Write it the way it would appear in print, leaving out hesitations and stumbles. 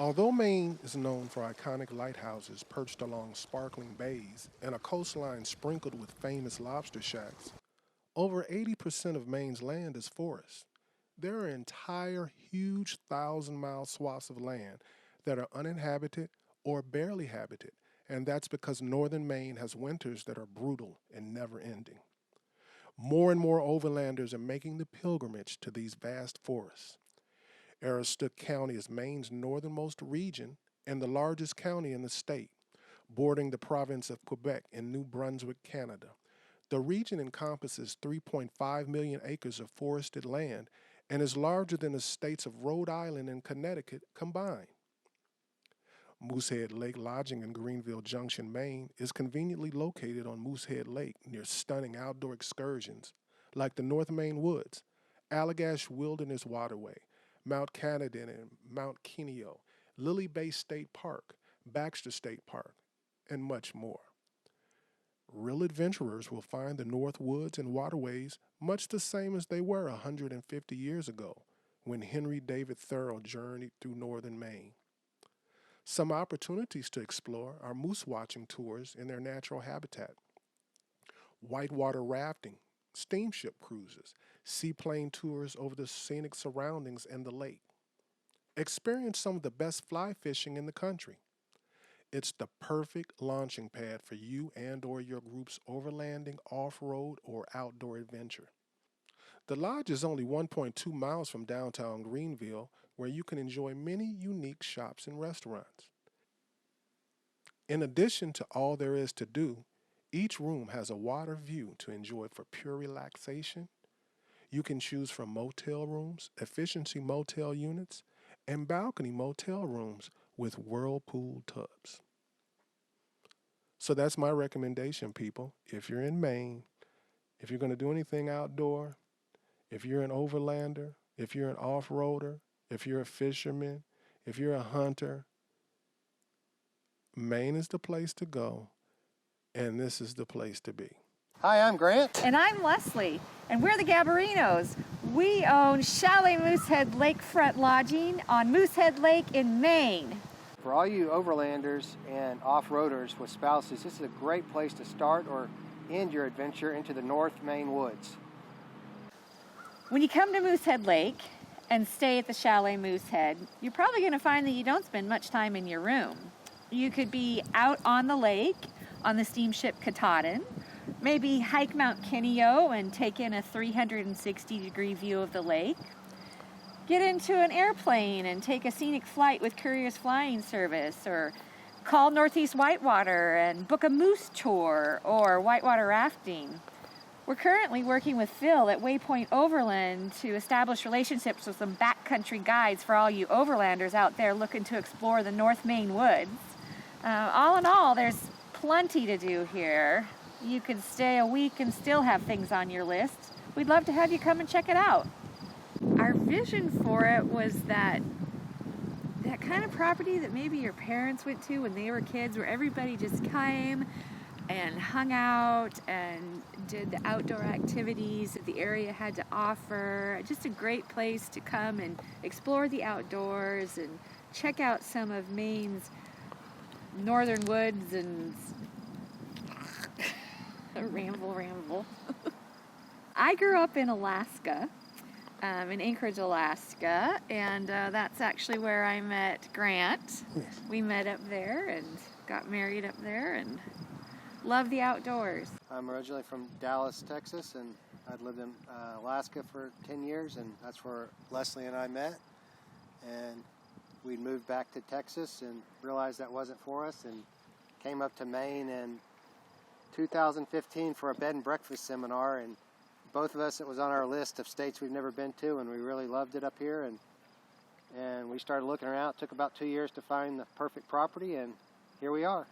Although Maine is known for iconic lighthouses perched along sparkling bays and a coastline sprinkled with famous lobster shacks, over 80% of Maine's land is forest. There are entire huge 1,000-mile swaths of land that are uninhabited or barely habited, and that's because northern Maine has winters that are brutal and never ending. More and more overlanders are making the pilgrimage to these vast forests. Aroostook County is Maine's northernmost region and the largest county in the state, bordering the province of Quebec and New Brunswick, Canada. The region encompasses 3.5 million acres of forested land and is larger than the states of Rhode Island and Connecticut combined. Moosehead Lake Lodging in Greenville Junction, Maine is conveniently located on Moosehead Lake near stunning outdoor excursions like the North Maine Woods, Allagash Wilderness Waterway, Mount Canada and Mount Kineo, Lily Bay State Park, Baxter State Park, and much more. Real adventurers will find the North Woods and waterways much the same as they were 150 years ago when Henry David Thoreau journeyed through northern Maine. Some opportunities to explore are moose watching tours in their natural habitat, whitewater rafting, steamship cruises, seaplane tours over the scenic surroundings and the lake. Experience some of the best fly fishing in the country. It's the perfect launching pad for you and or your group's overlanding, off-road, or outdoor adventure. The lodge is only 1.2 miles from downtown Greenville, where you can enjoy many unique shops and restaurants. In addition to all there is to do, each room has a water view to enjoy for pure relaxation. You can choose from motel rooms, efficiency motel units, and balcony motel rooms with whirlpool tubs. So that's my recommendation, people. If you're in Maine, if you're going to do anything outdoor, if you're an overlander, if you're an off-roader, if you're a fisherman, if you're a hunter, Maine is the place to go, and this is the place to be. Hi, I'm Grant. And I'm Leslie, and we're the Gabarinos. We own Chalet Moosehead Lakefront Lodging on Moosehead Lake in Maine. For all you overlanders and off-roaders with spouses, this is a great place to start or end your adventure into the North Maine woods. When you come to Moosehead Lake and stay at the Chalet Moosehead, you're probably going to find that you don't spend much time in your room. You could be out on the lake on the steamship Katahdin, maybe hike Mount Kineo and take in a 360-degree view of the lake. Get into an airplane and take a scenic flight with Courier's Flying Service, or call Northeast Whitewater and book a moose tour or whitewater rafting. We're currently working with Phil at Waypoint Overland to establish relationships with some backcountry guides for all you overlanders out there looking to explore the North Maine woods. All in all, there's plenty to do here. You could stay a week and still have things on your list. We'd love to have you come and check it out. Our vision for it was that kind of property that maybe your parents went to when they were kids, where everybody just came and hung out and did the outdoor activities that the area had to offer. Just a great place to come and explore the outdoors and check out some of Maine's northern woods and ramble. I grew up in Alaska, in Anchorage, Alaska, and that's actually where I met Grant. Yes. We met up there and got married up there and love the outdoors. I'm originally from Dallas, Texas, and I'd lived in Alaska for 10 years, and that's where Leslie and I met. And we moved back to Texas and realized that wasn't for us, and came up to Maine in 2015 for a bed and breakfast seminar, and both of us, it was on our list of states we've never been to, and we really loved it up here, and we started looking around. It took about 2 years to find the perfect property, and here we are.